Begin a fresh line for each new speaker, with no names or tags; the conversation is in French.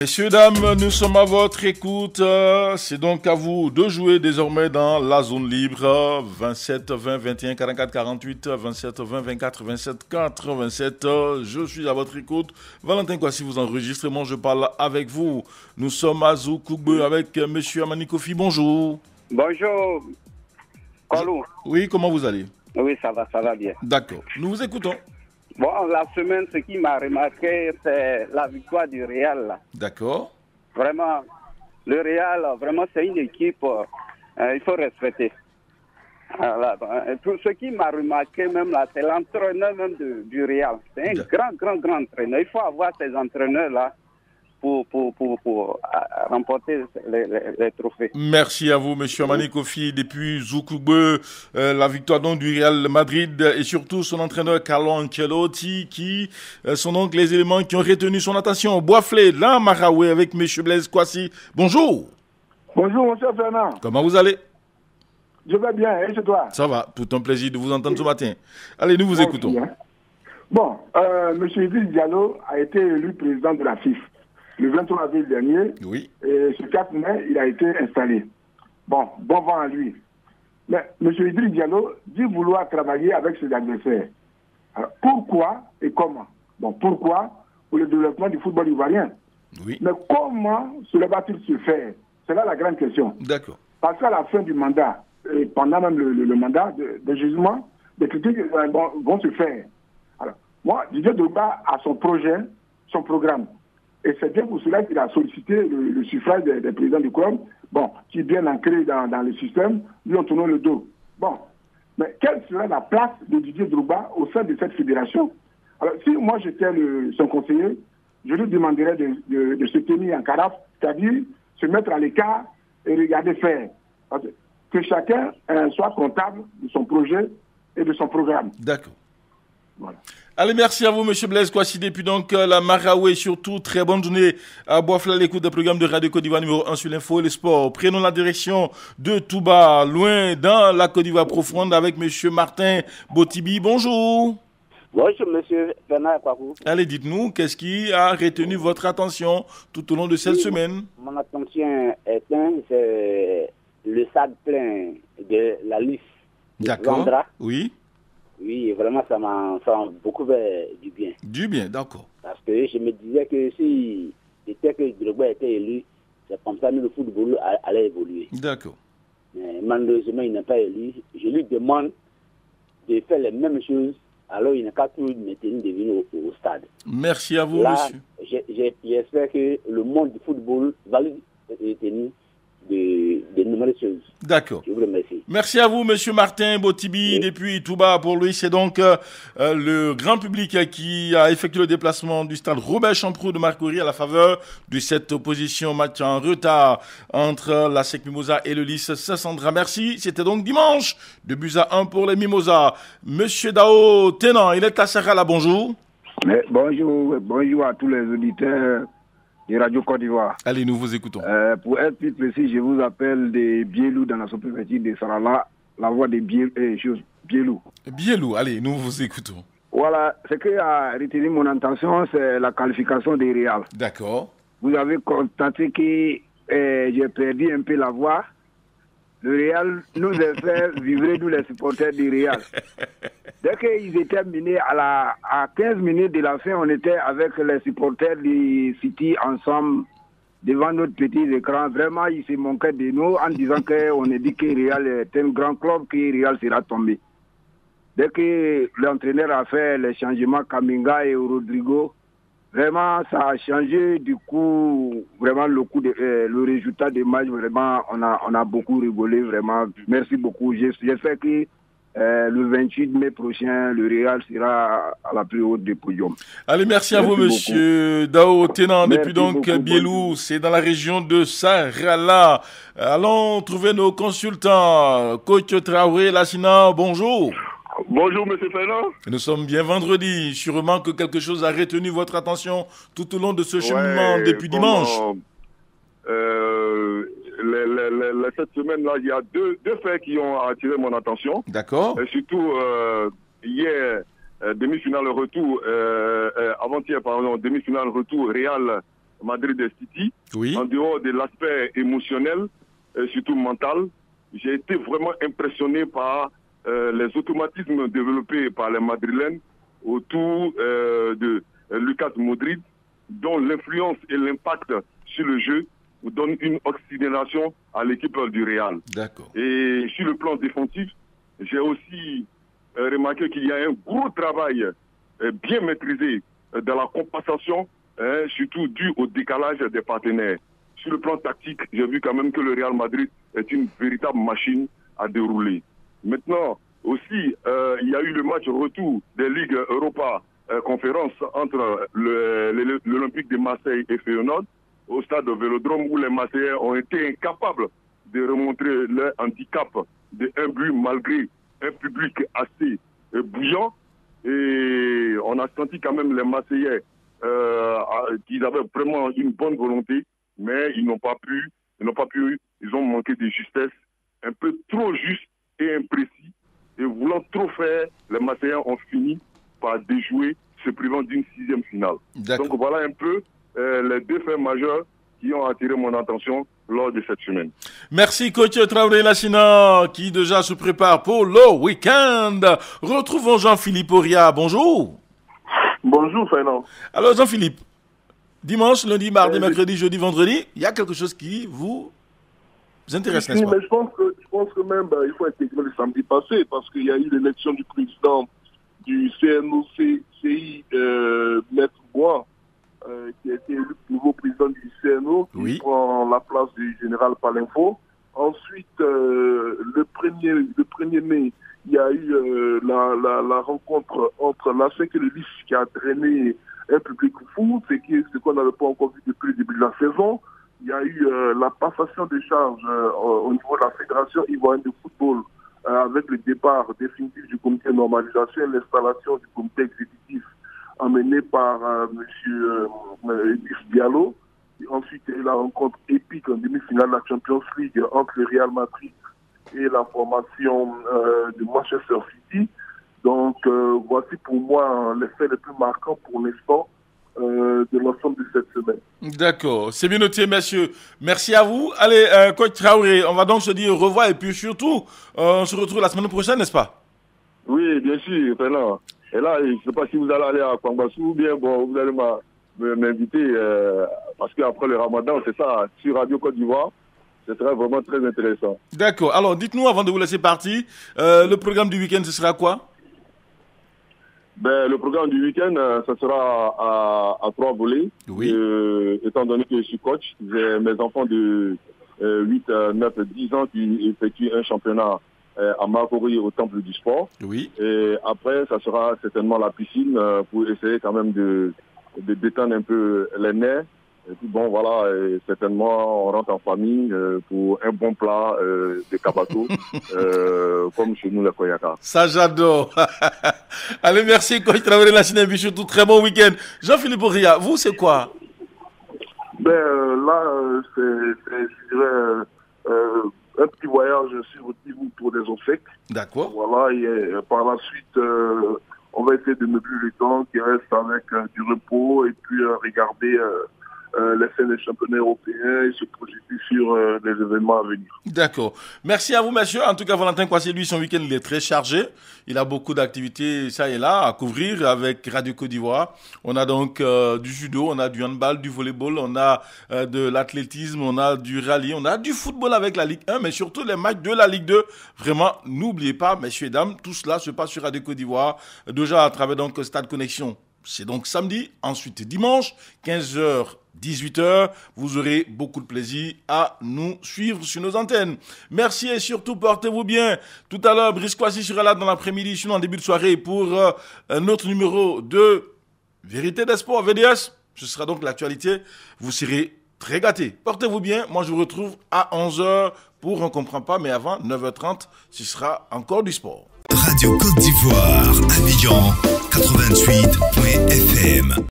Messieurs, dames, nous sommes à votre écoute. C'est donc à vous de jouer désormais dans la zone libre. 27 20 21 44 48 27 20 24 27 87. Je suis à votre écoute. Valentin Kwasi vous enregistre. Moi, je parle avec vous. Nous sommes à Zoukougbe avec Monsieur Amani Kofi. Bonjour.
Bonjour. Colou.
Oui, comment vous allez?
Oui, ça va bien.
D'accord. Nous vous écoutons.
Bon, la semaine, ce qui m'a remarqué, c'est la victoire du Real.
D'accord.
Vraiment, le Real, vraiment, c'est une équipe, il faut respecter. Voilà. Tout ce qui m'a remarqué, même là, c'est l'entraîneur même du Real. C'est un grand entraîneur. Il faut avoir ces entraîneurs-là pour remporter les trophées.
Merci à vous, Monsieur Amani Kofi, depuis Zoukougbe, la victoire donc du Real Madrid et surtout son entraîneur Carlo Ancelotti qui sont donc les éléments qui ont retenu son attention. Boisflé, là, Maraoué avec Monsieur Blaise Kwasi. Bonjour.
Bonjour, Monsieur Fernand.
Comment vous allez?
Je vais bien, et chez toi?
Ça va, tout un plaisir de vous entendre ce matin. Allez, nous vous écoutons.
Aussi, hein. Bon, Monsieur Idriss Diallo a été élu président de la FIFA le 23 avril dernier.
Oui.
Et ce 4 mai, il a été installé. Bon vent à lui. Mais M. Idriss Diallo dit vouloir travailler avec ses adversaires. Alors, pourquoi et comment? Bon, pourquoi? Pour le développement du football ivoirien.
Oui.
Mais comment cela va-t-il se faire? C'est là la grande question.
D'accord.
Parce qu'à la fin du mandat, et pendant même le mandat de jugement, des critiques vont se faire. Alors, moi, Didier Drogba a son projet, son programme. Et c'est bien pour cela qu'il a sollicité le suffrage des présidents du club, bon, qui est bien ancré dans le système, lui ont tourné le dos. Bon, mais quelle serait la place de Didier Drogba au sein de cette fédération? Alors, si moi j'étais son conseiller, je lui demanderais de se tenir en carafe, c'est-à-dire se mettre à l'écart et regarder faire. Que chacun soit comptable de son projet et de son programme.
D'accord.
Voilà.
Allez, merci à vous, Monsieur Blaise Kwasi, depuis donc la Maraoué, surtout, très bonne journée à Boisflé, l'écoute des programmes de Radio Côte d'Ivoire numéro 1 sur l'info et le sport. Prenons la direction de Touba, loin dans la Côte d'Ivoire profonde, avec Monsieur Martin Botibi. Bonjour.
Bonjour, Monsieur Bernard Kwaku.
Allez, dites-nous, qu'est-ce qui a retenu votre attention tout au long de cette semaine?
Mon attention c'est le sac plein de la liste.
D'accord. Oui.
Oui, vraiment, ça m'a beaucoup fait du bien.
Du bien, d'accord.
Parce que je me disais que si c'était que Drogba était élu, c'est comme ça que le football allait évoluer.
D'accord.
Mais malheureusement, il n'est pas élu. Je lui demande de faire les mêmes choses, alors il n'a qu'à tout maintenir de venir au stade.
Merci à vous,
là,
monsieur.
J'espère que le monde du football va lui retenir de nouvelles choses.
D'accord.
Je vous remercie.
Merci à vous, Monsieur Martin Botibi, depuis Touba. Pour lui, c'est donc le grand public qui a effectué le déplacement du stade Robert Champroux de Marcory à la faveur de cette opposition match en retard entre la SEC Mimosa et le Lys Sassandra. Merci. C'était donc dimanche, 2-1 pour les Mimosas. Monsieur Dao Tenant, il est à Sarala. Bonjour.
Mais bonjour à tous les auditeurs de Radio Côte d'Ivoire.
Allez, nous vous écoutons.
Pour être plus précis, je vous appelle des Bielou dans la sous-préfecture de Sarala, la voix des Bielou.
Bielou, allez, nous vous écoutons.
Voilà, ce qui a retenu mon attention, c'est la qualification des Real.
D'accord.
Vous avez constaté que j'ai perdu un peu la voix. Le Real nous a fait vivre nous les supporters du Real. Dès qu'ils étaient menés à 15 minutes de la fin, on était avec les supporters du City ensemble devant notre petit écran. Vraiment, ils se manquaient de nous en disant qu'on a dit que Real est un grand club, que Real sera tombé. Dès que l'entraîneur a fait les changements Kaminga et Rodrigo, vraiment, ça a changé. Du coup, vraiment, le résultat des matchs, vraiment, on a beaucoup rigolé, vraiment. Merci beaucoup. J'espère que le 28 mai prochain, le Real sera à la plus haute des podiums.
Allez, merci à vous, monsieur Dao Tenant. Depuis donc Bielou, c'est dans la région de Sarala. Allons trouver nos consultants. Coach Traoré Lassina, bonjour.
Bonjour, monsieur Fernand.
Nous sommes bien vendredi. Sûrement que quelque chose a retenu votre attention tout au long de ce cheminement depuis dimanche.
Cette semaine-là, il y a deux faits qui ont attiré mon attention.
D'accord.
Et surtout, hier, demi-finale retour, avant-hier, pardon, demi-finale retour, Real Madrid City.
Oui.
En dehors de l'aspect émotionnel, et surtout mental, j'ai été vraiment impressionné par les automatismes développés par les Madrilènes autour de Lucas Modric, dont l'influence et l'impact sur le jeu donnent une oxygénation à l'équipe du Real.
D'accord.
Et sur le plan défensif, j'ai aussi remarqué qu'il y a un gros travail bien maîtrisé dans la compensation, surtout dû au décalage des partenaires. Sur le plan tactique, j'ai vu quand même que le Real Madrid est une véritable machine à dérouler. Maintenant, aussi, il y a eu le match retour des Ligues Europa conférence entre l'Olympique de Marseille et Feyenoord au stade Vélodrome où les Marseillais ont été incapables de remontrer leur handicap de 1 but malgré un public assez bouillant. Et on a senti quand même les Marseillais qu'ils avaient vraiment une bonne volonté, mais ils n'ont pas pu, ils ont manqué de justesse, un peu trop juste et imprécis. Et voulant trop faire, les Marseillais ont fini par déjouer, se privant d'une 6e finale. Donc voilà un peu les deux faits majeurs qui ont attiré mon attention lors de cette semaine.
Merci coach Traoré Lassina qui déjà se prépare pour le week-end. Retrouvons Jean-Philippe Auria. Bonjour.
Bonjour Fernand.
Alors Jean-Philippe, dimanche, lundi, mardi, mercredi, jeudi, vendredi, il y a quelque chose qui vous intéresse, n'est-ce pas?
Mais je pense que même il faut intégrer le samedi passé parce qu'il y a eu l'élection du président du CNO-CI, Maître Bois, qui a été élu nouveau président du CNO, qui prend la place du général Palinfo. Ensuite, le 1er mai, il y a eu la rencontre entre la 5 et le LIS qui a drainer un public fou, ce qu'on n'avait pas encore vu depuis le début de la saison. Il y a eu la passation des charges au niveau de la Fédération ivoirienne de football avec le départ définitif du comité de normalisation et l'installation du comité exécutif emmené par M. Edith Diallo. Et ensuite, il y a eu la rencontre épique en demi-finale de la Champions League entre le Real Madrid et la formation de Manchester City. Donc, voici pour moi les faits les plus marquants pour l'instant de l'ensemble de cette semaine.
D'accord, c'est bien noté, messieurs. Merci à vous. Allez, coach Traoré, on va donc se dire au revoir et puis surtout, on se retrouve la semaine prochaine, n'est-ce pas?
Oui, bien sûr, Fernand. Et là, je ne sais pas si vous allez aller à Kwangbasou ou bien bon, vous allez m'inviter parce qu'après le Ramadan, c'est ça, sur Radio Côte d'Ivoire. Ce serait vraiment très intéressant.
D'accord. Alors, dites-nous, avant de vous laisser partir, le programme du week-end, ce sera quoi?
Le programme du week-end, ça sera à 3 volets.
Oui.
Étant donné que je suis coach, j'ai mes enfants de 8, 9, 10 ans qui effectuent un championnat à Marcory au Temple du Sport.
Oui.
Et après, ça sera certainement la piscine pour essayer quand même de détendre un peu les nerfs. Et puis bon, voilà, et certainement, on rentre en famille pour un bon plat de kabato, comme chez nous, les Koyaka.
Ça, j'adore. Allez, merci, coach Traoré Lassina Bichoutou. Très bon week-end. Jean-Philippe Auria, vous, c'est quoi?
Là, je dirais, un petit voyage sur Tivou pour des obsèques.
D'accord.
Voilà, et par la suite, on va essayer de meubler le temps qui reste avec du repos et puis regarder les scènes des championnats européens et se projeter sur les événements à venir.
D'accord. Merci à vous, messieurs. En tout cas, Valentin Kwasi, lui, son week-end, il est très chargé. Il a beaucoup d'activités, ça et là, à couvrir avec Radio Côte d'Ivoire. On a donc du judo, on a du handball, du volleyball, on a de l'athlétisme, on a du rallye, on a du football avec la Ligue 1, mais surtout les matchs de la Ligue 2. Vraiment, n'oubliez pas, messieurs et dames, tout cela se passe sur Radio Côte d'Ivoire, déjà à travers donc Stade Connexion. C'est donc samedi, ensuite dimanche, 15h, 18h. Vous aurez beaucoup de plaisir à nous suivre sur nos antennes. Merci et surtout, portez-vous bien. Tout à l'heure, Brice Kwasi sera là dans l'après-midi, sinon en début de soirée, pour un autre numéro de Vérité des Sports, VDS. Ce sera donc l'actualité. Vous serez très gâtés. Portez-vous bien. Moi, je vous retrouve à 11h pour On comprend pas, mais avant 9h30, ce sera encore du sport.
Radio Côte d'Ivoire, Abidjan, 88.fm.